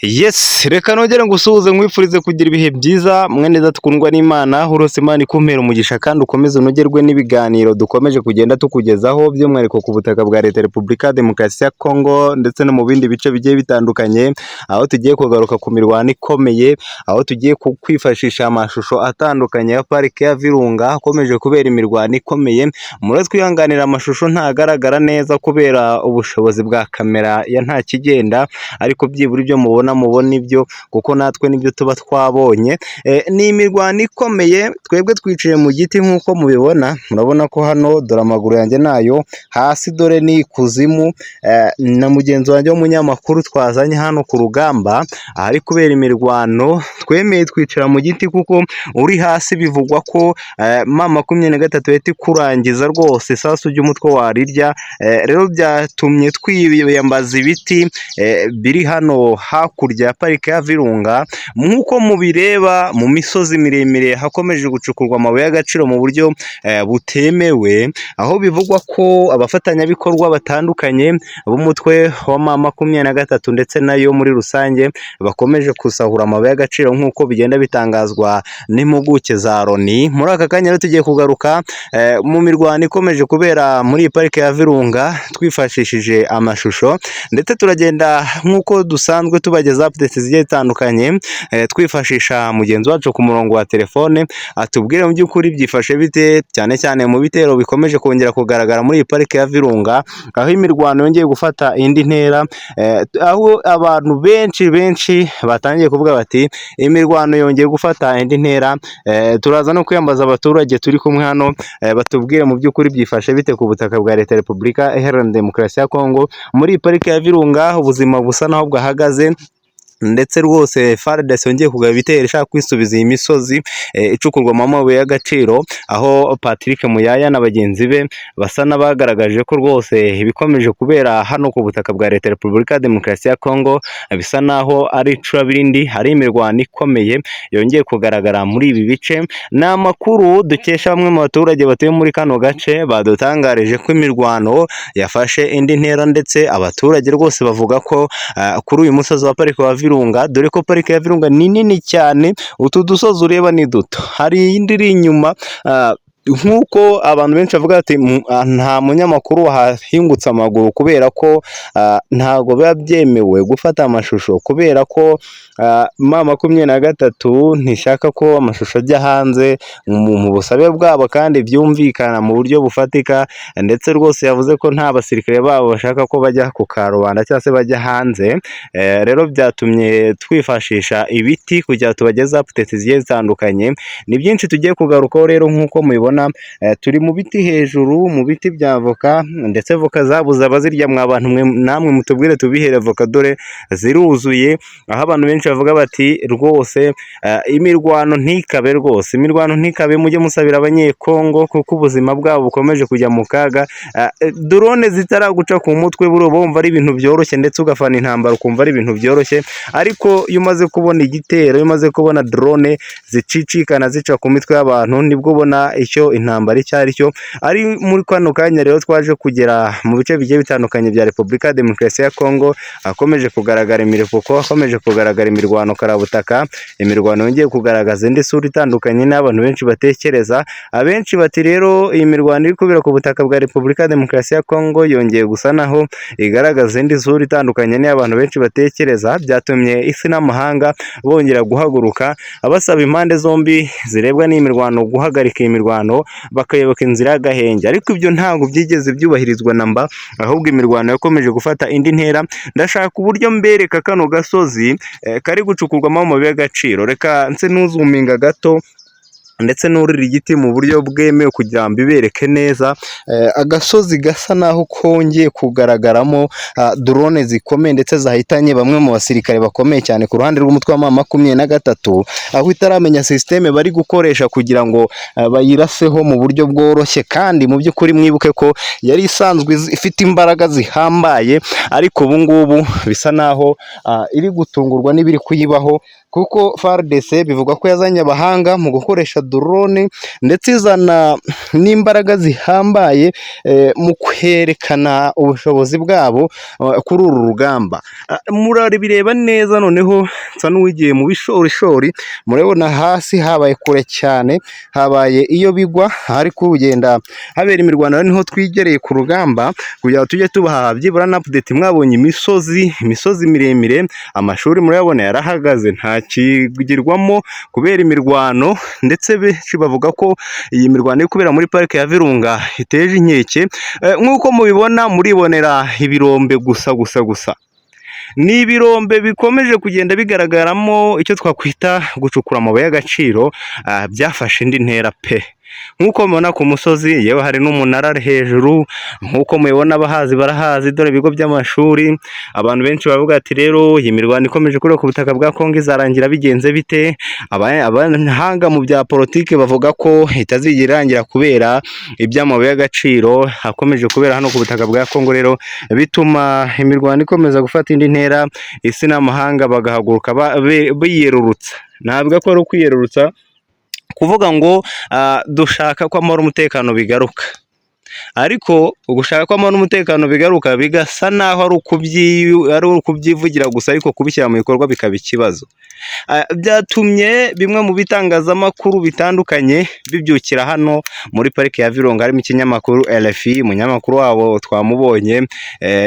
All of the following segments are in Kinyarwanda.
Yes, reka nongere ngusuhuze nkwifurize kugira ibihe byiza mwene data tukundwa n'Imana urose Imana ikumpera umugisha kandi ukomeze unogerwe n'ibiganiro dukomeje kugenda tukugezaho by'umwihariko ku butaka bwa Leta Repubulika ya Demokarasi ya Kongo ndetse no mu bindi bice bigiye bitandukanye, aho tugiye kugaruka ku mirwano ikomeye, aho tugiye kwifashisha amashusho atandukanye ya parike ya Virunga akomeje kubera imirwano ikomeye. Muri twihanganira amashusho ntagaragara neza kubera ubushobozi bwa kamera ya nta kigenda, ariko byibura ibyo mubona ibyo kuko natwe nibyo tuba twabonye. Ni imirwano ikomeye, twebwe twicaye mu giti nk'uko mubibona, murabona ko hano dore amaguru yanjye nayo hasi, dore ni ikuzimu. Na mugenzi wanjye w'umunyamakuru twazanye hano ku rugamba ahari kubera imirwano, twemeye twicara mu giti kuko uri hasi bivugwa ko M23 yahita ikurangiza rwose, isasu ry'umutwe warirya. Rero byatumye twiyambaza ibiti biri hano hakurya ya parike ya Virunga. Nk'uko mubireba mu misozi miremire hakomeje gucukurwa amabuye y'agaciro mu buryo butemewe, aho bivugwa ko abafatanyabikorwa batandukanye b'umutwe wa M23 ndetse nayo muri rusange bakomeje gusahura amabuye y'agaciro nk'uko bigenda bitangazwa n'impuguke za Loni. Muri aka kanya rero tugiye kugaruka mu mirwano ikomeje kubera muri iyi parike ya Virunga twifashishije amashusho, ndetse turagenda nk'uko dusanzwe tubageza updates zigiye zitandukanye, twifashisha mugenzi wacu ku murongo wa telefone atubwire mu by'ukuri byifashe bite, cyane cyane mu bitero bikomeje kongera kugaragara muri iyi parike ya Virunga, aho imirwano yongeye gufata indi ntera, aho abantu benshi batangiye kuvuga bati imirwano yongeye gufata indi ntera. Turaza no kwiyambaza abaturage turi kumwe hano, batubwire mu by'ukuri byifashe bite ku butaka bwa Leta Repubulika Iharanira Demokarasi ya Kongo muri iyi parike ya Virunga, ubuzima busa naho bwahagaze. Ndetse rwose FARDC yongeye kugaba ibitero ishaka kwisubiza iyi misozi icukurwamo amabuye y'agaciro, aho Patrick Muyaya na bagenzi be basa n'abagaragaje ko rwose ibikomeje kubera hano ku butaka bwa Leta Repubulika ya Demokarasi ya Kongo bisa naho ari icurabindi, hari imirwano ikomeye yongeye kugaragara muri ibi bice. Ni amakuru dukesha bamwe mu baturage batuye muri kano gace, badutangarije ko imirwano yafashe indi ntera, ndetse abaturage rwose bavuga ko kuri uyu musozi wa parike wa Virunga, dore ko parike ya Virunga ni nini cyane, utu dusozi ureba ni duto, hari indi iri inyuma. Nk'uko abantu benshi bavuga ati nta munyamakuru wahingutse amaguru kubera ko ntago biba byemewe gufata amashusho, kubera ko M23 ntishaka ko amashusho ajya hanze mu busabe bwabo kandi byumvikana mu buryo bufatika, ndetse rwose yavuze ko nta basirikare babo bashaka ko bajya ku karubanda cyangwa se bajya hanze. Rero byatumye twifashisha ibiti kugira tubageze updates zigiye zitandukanye. Ni byinshi tugiye kugarukaho rero, nk'uko mubibona turi mu biti hejuru, mu biti bya voka, ndetse voka zabuze abazirya. Mwa bantu mwe namwe mutubwire tubihere voka, dore ziruzuye. Aho abantu benshi bavuga bati rwose imirwano ntikabe, rwose imirwano ntikabe, mujye musabira abanyekongo kuko ubuzima bwabo bukomeje kujya mu kaga. Drone zitaraguca ku mutwe bumva ari ibintu byoroshye, ndetse ugafana intambara ukumva ari ibintu byoroshye, ariko iyo umaze kubona igitero, iyo umaze kubona drone zicicikana zica ku mitwe y'abantu, nibwo ubona icyo intambara icyo ari cyo. Ari muri kano kanya rero twaje kugera mu bice bigiye bitandukanye bya Repubulika ya Demokarasi ya Kongo, hakomeje kugaragara imirupuko, hakomeje kugaragara imirwano karabutaka, imirwano yongeye kugaragaza indi sura itandukanye n'abantu benshi batekereza. Abenshi bati rero iyi mirwano iri kubera ku butaka bwa Repubulika ya Demokarasi ya Kongo yongeye gusa naho igaragaza indi sura itandukanye n'abantu benshi batekereza. Byatumye isi n'amahanga bongera guhaguruka abasaba impande zombi zirebwa n'imirwano guhagarika iyi mirwano bakayoboka inzira y'agahenge, ariko ibyo ntabwo byigeze byubahirizwa namba, ahubwo imirwano yakomeje gufata indi ntera. Ndashaka uburyo mbereka kano gasozi kari gucukurwamo amabuye y'agaciro. Reka nse n'uzuminga gato ndetse n'urira igiti mu buryo bwemewe kugira ngo bibereke neza. Agasozi gasa naho kongeye kugaragaramo drone zikomeye, ndetse zahitanye bamwe mu basirikare bakomeye cyane ku ruhande rw'umutwe wa M23, aho itaramenya systeme bari gukoresha kugira ngo bayiraseho mu buryo bworoshye. Kandi mu by'ukuri mwibuke ko yari isanzwe ifite imbaraga zihambaye, ariko ubu ngubu bisa naho iri gutungurwa n'ibiri kuyibaho, kuko FARDC bivugwa ko yazanye abahanga mu gukoresha drone ndetse izana n'imbaraga zihambaye mu kwerekana ubushobozi bwabo kuri uru rugamba. Murabireba neza noneho nsa n'uwigiye mu bishorishori, murabona hasi habaye kure cyane, habaye iyo bigwa hari kugenda habera imirwano, niho twigereye ku rugamba kugira ngo tujye tubaha byibura na update. Mwabonye imisozi miremire, amashuri murabona yarahagaze nta kigirwamo kubera imirwano, ndetse benshi bavuga ko iyi mirwano iri kubera muri parike ya Virunga iteje inkeke. Nk'uko mubibona muribonera ibirombe gusa. Ni ibirombe bikomeje kugenda bigaragaramo icyo twakwita gucukura amabuye y'agaciro, byafashe indi ntera pe. Nk'uko mubona ku musozi yewe hari n'umunara hejuru, nk'uko mubibona abahazi barahazi, dore ibigo by'amashuri. Abantu benshi bavuga ati rero iyi mirwano ikomeje kuri ku butaka bwa Kongo izarangira bigenze bite? Abahanga mu bya politiki bavuga ko itazigera irangira kubera iby'amabuye y'agaciro hakomeje kubera hano ku butaka bwa Kongo, rero bituma imirwano ikomeza gufata indi ntera, isi n'amahanga bagahaguruka biyerurutsa. Ntabwo ko ari ukwiyerurutsa kuvuga ngo dushaka ko amahoro umutekano bigaruka, ariko ugushaka ko amahoro n'umutekano bigaruka bigasa naho ari ukubyivugira gusa, ariko kubishyira mu bikorwa bikaba ikibazo. Byatumye bimwe mu bitangazamakuru bitandukanye bibyukira hano muri parike ya Virunga, harimo ikinyamakuru RFI, umunyamakuru wabo twamubonye,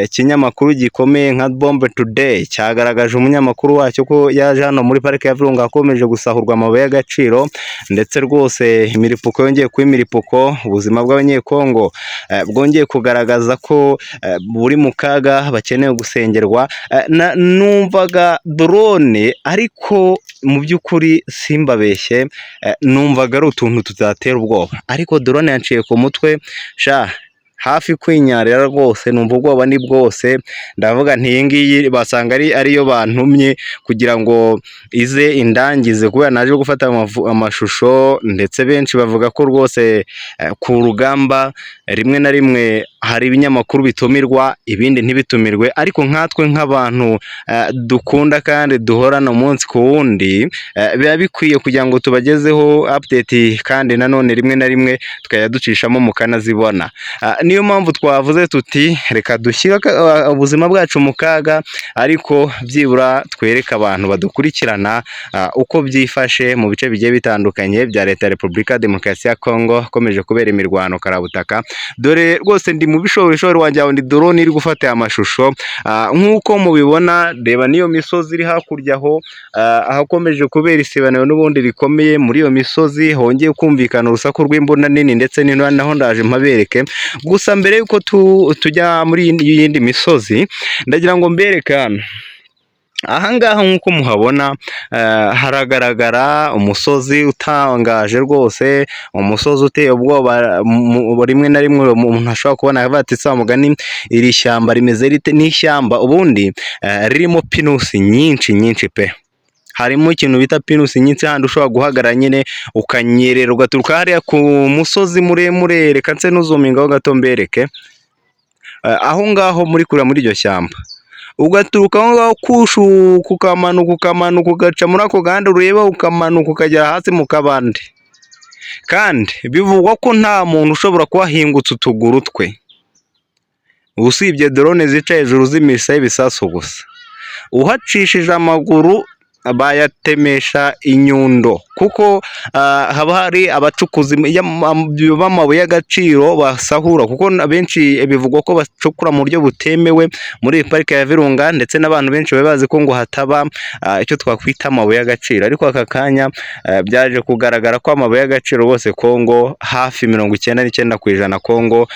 ikinyamakuru gikomeye nka Bombe Today cyagaragaje umunyamakuru wacyo ko yaje hano muri parike ya Virunga akomeje gusahurwa amabuye y'agaciro, ndetse rwose imiripuko yongeye kuba imiripuko, ubuzima bw'abanyekongo bwongeye kugaragaza ko buri mu kaga, bakeneye gusengerwa. Numvaga drone, ariko mu by'ukuri simbabeshye, numvaga ari utuntu tuzatera ubwoba, ariko drone yanciye ku mutwe hafi kwinyarira rwose, numva ubwoba ni bwose. Ndavuga nti iyi ngiyi basanga ariyo bantumye kugira ngo ize indangize, kubera naje gufata amashusho, ndetse benshi bavuga ko rwose ku rugamba rimwe na rimwe hari ibinyamakuru bitumirwa ibindi ntibitumirwe, ariko nkatwe nk'abantu dukunda kandi duhorana umunsi ku wundi, biba bikwiye kugira ngo tubagezeho update, kandi nanone rimwe na rimwe tukajya ducishamo mukanazibona. Niyo mpamvu twavuze tuti reka dushyire ubuzima bwacu mu kaga, ariko byibura twereke abantu badukurikirana uko byifashe mu bice bigiye bitandukanye bya leta ya Repubulika ya Demokarasi ya Kongo, hakomeje kubera imirwano karabutaka. Dore rwose ndi mu bishorishori wanjye aho ndi drone iri gufata amashusho, nk'uko mubibona. Reba niyo misozi iri hakurya aho, ahakomeje kubera isibaniro n'ubundi rikomeye. Muri iyo misozi hongeye kumvikana urusaku rw'imbunda nini ndetse n'intoya, naho ndaje mpabereke. Gusa mbere yuko tujya muri iyindi misozi, ndagira ngo mbereke hano. Ahangaha nk'uko muhabona haragaragara umusozi utangaje rwose, umusozi uteye ubwoba. Rimwe na rimwe umuntu ashobora kubona batitse mugani iri shyamba rimeze rite. N'ishyamba ubundi ririmo pinusi nyinshi pe. Harimo ikintu bita pinusi nyinshi, handi ushobora guhagarara nyine ukanyerera ugaturuka hariya ku musozi muremure. Reka nse n'uzumingaho gato mbereke aho ngaho muri kure muri iryo shyamba, ugaturuka aho ngaho kushuka ukamanuka ugaca muri ako gahanda ureba, ukamanuka ukagera hasi mu kabande. Kandi bivugwa ko nta muntu ushobora kuhahingutsa utuguru twe, usibye drone zica hejuru z'imisa y'ibisasu gusa. Uhacishije amaguru bayatemesha inyundo, kuko haba hari abacukuzi b'amabuye y'agaciro basahura, kuko benshi bivugwa ko bacukura mu buryo butemewe muri parike ya Virunga, ndetse n'abantu benshi baba bazi ko ngo hataba icyo twakwita amabuye y'agaciro. Ariko aka kanya byaje kugaragara ko amabuye y'agaciro bose Kongo hafi 99% Kongo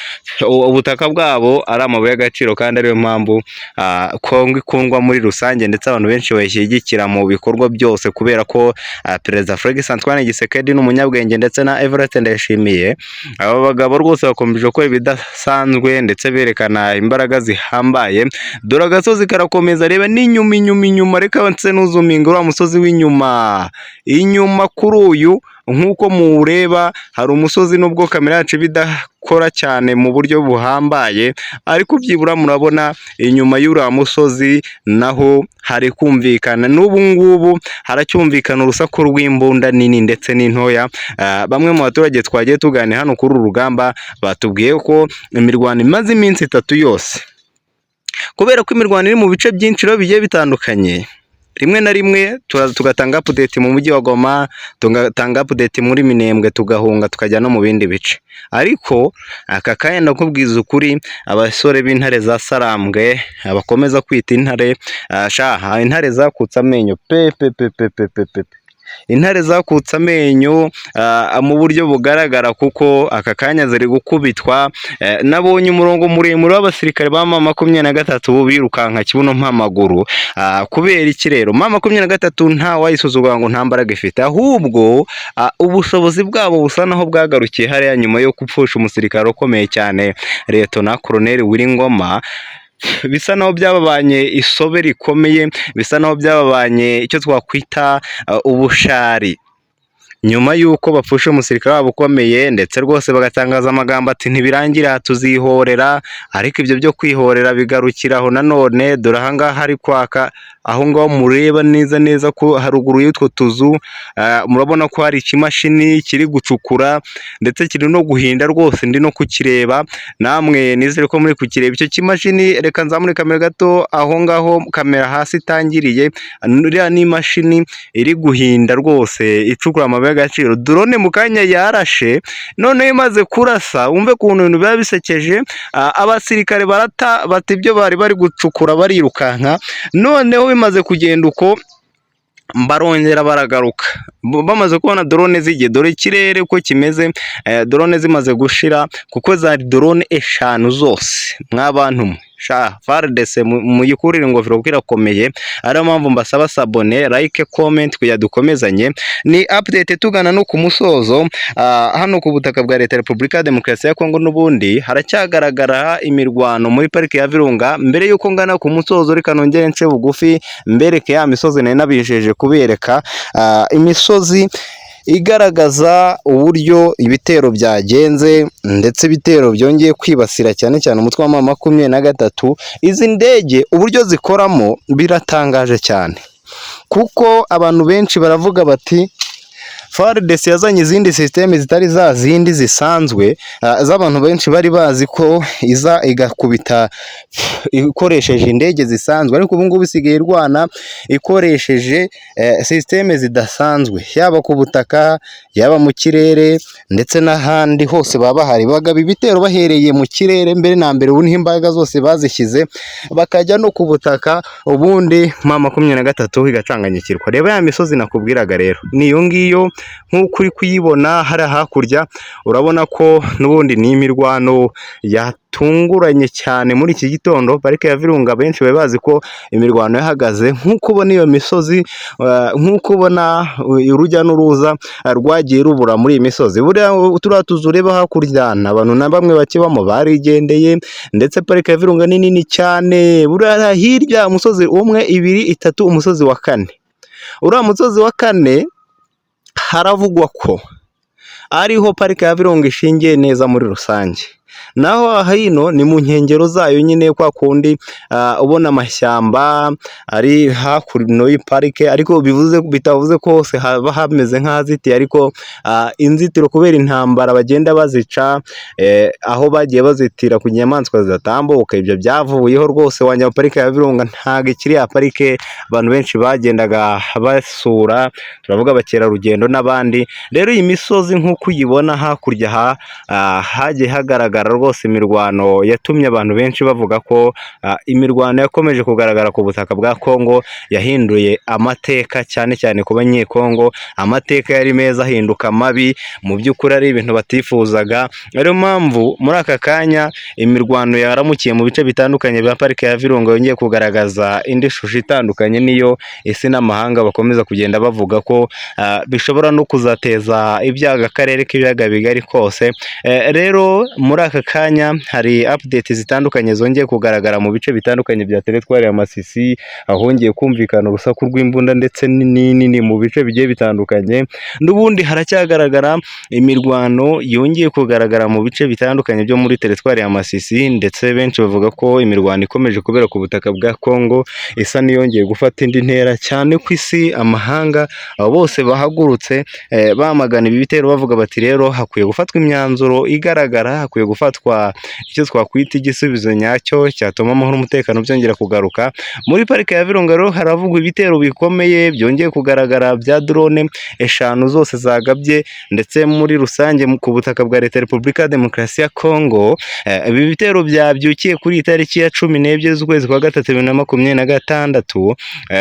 ubutaka bwabo ari amabuye y'agaciro, kandi ariyo mpamvu Kongo ikundwa muri rusange, ndetse abantu benshi bayishyigikira mu bikorwa byose, kubera ko Perezida Felix Antoine Tshisekedi n'umunyabwenge, ndetse na Everett Ndayishimiye, aba bagabo rwose bakomeje gukora ibidasanzwe, ndetse berekana imbaraga zihambaye. Dore agasozi karakomeza, reba n'inyuma, reka nse n'uzuminga uriya musozi w'inyuma kuri uyu nk'uko muwureba hari umusozi nubwo kamera yacu bidakora cyane mu buryo buhambaye, ariko byibura murabona inyuma y'uriya musozi naho hari kumvikana, n'ubu ngubu haracyumvikana urusaku rw'imbunda nini ndetse n'intoya. Bamwe mu baturage twagiye tuganira hano kuri uru rugamba batubwiye ko imirwano imaze iminsi 3 yose, kubera ko imirwano iri mu bice byinshi rero bigiye bitandukanye. Rimwe na rimwe tugatanga update mu mujyi wa Goma, tugatanga update muri Minembwe, tugahunga tukajya no mu bindi bice. Ariko aka kanya ndakubwiza ukuri, abasore b'intare za Sarambwe abakomeza kwita intare, intare zakutse amenyo pe. Intare zakutse amenyo mu buryo bugaragara, kuko aka kanya ziri gukubitwa. Nabonye umurongo muremure w'abasirikare ba M23 birukanka kibuno mpamaguru. Kubera iki rero M23 nta wayisuzugura ngo nta mbaraga ifite, ahubwo ubushobozi bwabo busa naho bwagarukiye hariya nyuma yo gupfusha umusirikare ukomeye cyane Lieutenant Colonel Wiringoma. Bisa naho byababanye isobe rikomeye, bisa naho byababanye icyo twakwita ubushari, nyuma y'uko bapfusha umusirikare wabo ukomeye, ndetse rwose bagatangaza amagambo ati ntibirangira tuzihorera. Ariko ibyo byo kwihorera bigarukiraho nanone, dore ahangaha hari kwaka, aho ngaho mureba neza ko haruguru y'utwo tuzu murabona ko hari ikimashini kiri gucukura ndetse kiri no guhinda rwose, ndi no kukireba, namwe nizere ko muri kukireba icyo kimashini. Reka nzamure kamera gato aho ngaho, kamera hasi itangiriye, iriya ni imashini iri guhinda rwose icukura amabuye y'agaciro. Drone mu kanya yarashe, noneho imaze kurasa, wumve ukuntu ibintu biba bisekeje. Abasirikare bata ibyo bari gucukura barirukanka, noneho bimaze kugenda uko barongera baragaruka, bamaze kubona drone zigiye, dore ikirere uko kimeze. Drone zimaze gushira, kuko zari drone 5 zose. Mwabantu mwe FARDC muyikurire ingofero kuko irakomeye. Ariyo mpamvu mbasaba sabone, like, comment kuya dukomezanye. Ni update tugana no ku musozo hano ku butaka bwa Leta Repubulika ya Demokarasi ya Kongo. N'ubundi haracyagaragara imirwano muri parike ya Virunga. Mbere yuko ngana ku musozo, reka nongere nce bugufi mbereke ya misozi nari nabijeje kubereka, imisozi igaragaza uburyo ibitero byagenze, ndetse ibitero byongeye kwibasira cyane umutwe wa M23. Izi ndege uburyo zikoramo biratangaje cyane, kuko abantu benshi baravuga bati FARDC yazanye izindi systeme zitari za zindi zisanzwe z'abantu benshi bari bazi ko iza igakubita ikoresheje indege zisanzwe, ariko ubu ngubu isigaye irwana ikoresheje systeme zidasanzwe, yaba ku butaka, yaba mu kirere, ndetse n'ahandi hose baba bahari. Bagaba ibitero bahereye mu kirere mbere na mbere, ubu niho imbaraga zose bazishyize, bakajya no ku butaka, ubundi M23 igacanganyikirwa. Reba ya misozi nakubwiraga rero, niyo ngiyo nk'uko uri kuyibona hari hakurya. Urabona ko n'ubundi ni imirwano yatunguranye cyane muri iki gitondo. Parike ya Virunga benshi bari bazi ko imirwano yahagaze, nk'uko ubona iyo misozi, nk'uko ubona urujya n'uruza rwagiye rubura muri iyi misozi. Buriya turiya tuzu ureba hakurya, abantu na bamwe bakibamo barigendeye, ndetse parike ya Virunga ni nini cyane. Buriya hirya umusozi umwe, 2, 3, umusozi wa 4. Uriya musozi wa 4 haravugwa ko ariho parike ya Virunga ishingiye neza muri rusange. Naho hino ni mu nkengero zayo nyine, kwa kundi ubona amashyamba ari hakuno y'iparike, ariko bitavuze ko hose haba hameze nk'ahazitiye, ariko inzitiro kubera intambara bagenda bazica, aho bagiye bazitira ku nyamaswa zidatambuka, ibyo byavuyeho rwose. Wanya parike ya Virunga ntago ikiri ya parike abantu benshi bagendaga basura, turavuga abakerarugendo n'abandi. Rero iyi misozi nk'uko uyibona hakurya hagiye hagaragara rwose imirwano yatumye abantu benshi bavuga ko imirwano yakomeje kugaragara ku butaka bwa Kongo yahinduye amateka, cyane ku banyekongo. Amateka yari meza ahinduka mabi, mu by'ukuri ari ibintu batifuzaga. Ariyo mpamvu muri aka kanya imirwano yaramukiye mu bice bitandukanye bya parike ya Virunga, yongeye kugaragaza indi shusho itandukanye, niyo isi n'amahanga bakomeza kugenda bavuga ko bishobora no kuzateza ibyago akarere k'ibiyaga bigari kose. Rero muri aka kanya hari update zitandukanye zongeye kugaragara mu bice bitandukanye bya teritwari ya Masisi, ahongeye kumvikana urusaku rw'imbunda ndetse nini mu bice bigiye bitandukanye. N'ubundi haracyagaragara imirwano yongeye kugaragara mu bice bitandukanye byo muri teritwari ya Masisi, ndetse benshi bavuga ko imirwano ikomeje kubera ku butaka bwa Kongo isa n'iyongeye gufata indi ntera, cyane ku isi amahanga bose bahagurutse bamagana ibi bitero bavuga bati rero hakwiye gufatwa imyanzuro igaragara, hakwiye gufatwa icyo twakwita igisubizo nyacyo cyatuma amahoro n'umutekano byongera kugaruka muri parike ya Virunga. Rero haravugwa ibitero bikomeye byongeye kugaragara bya drone 5 zose zagabye, ndetse muri rusange ku butaka bwa Leta ya Repubulika ya Demokarasi ya Kongo. Ibi bitero byabyukiye kuri itariki ya 12 z'ukwezi kwa gatatu 2026.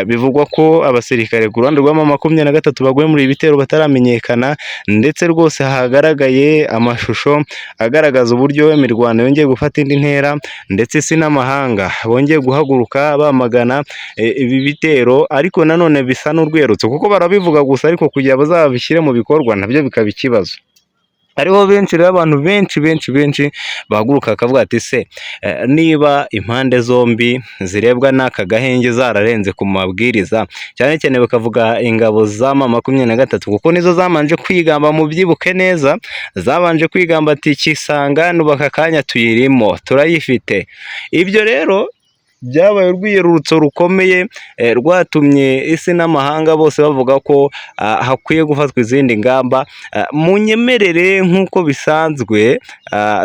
Bivugwa ko abasirikare ku ruhande rwa M23 baguye muri ibi bitero bataramenyekana, ndetse rwose hagaragaye amashusho agaragaza uburyo imirwano yongeye gufata indi ntera, ndetse isi n'amahanga bongeye guhaguruka bamagana ibi bitero. Ariko nanone bisa n'urwerutso kuko barabivuga gusa, ariko kugira bazabishyire mu bikorwa nabyo bikaba ikibazo. Hariho benshi rero, abantu benshi bahaguruka bakavuga ati se niba impande zombi zirebwa n'aka gahenge zararenze ku mabwiriza, cyane cyane bakavuga ingabo za M23 kuko nizo zamanje kwigamba, mu byibuke neza zabanje kwigamba ati Kisanga n'ubaka kanya tuyirimo turayifite. Ibyo rero byabaye urwiyerurutso rukomeye rwatumye isi n'amahanga bose bavuga ko hakwiye gufatwa izindi ngamba. Munyemerere nk'uko bisanzwe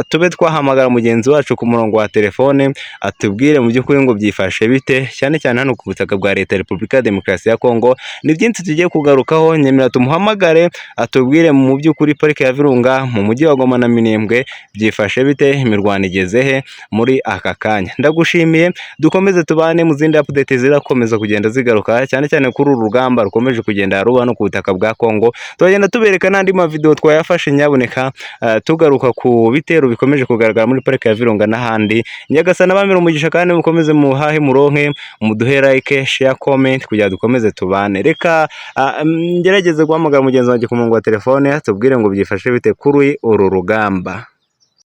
tube twahamagara mugenzi wacu ku murongo wa telefone atubwire mu by'ukuri ngo byifashe bite, cyane cyane hano ku butaka bwa Leta ya Repubulika ya Demokarasi ya Kongo. Ni byinshi tugiye kugarukaho, nyemera tumuhamagare atubwire mu by'ukuri parike ya Virunga mu mujyi wa Goma na Minembwe byifashe bite, imirwano igeze he muri aka kanya. Ndagushimiye, dukomeze tubane mu zindi update zirakomeza kugenda zigaruka, cyane cyane kuri uru rugamba rukomeje kugenda ruba no ku butaka bwa Kongo. Tugenda tubereka n'andi mavideo twayafashe, nyaboneka tugaruka ku bitero bikomeje kugaragara muri parike ya Virunga n'ahandi. Nyagasana bamira umugisha kandi mukomeze muhahe muronke, muduhe like, share, comment kugira dukomeze tubane. Reka ngerageze guhamagara mugenzi wanjye ku murongo wa telefone atubwire ngo byifashe bite kuri uru rugamba.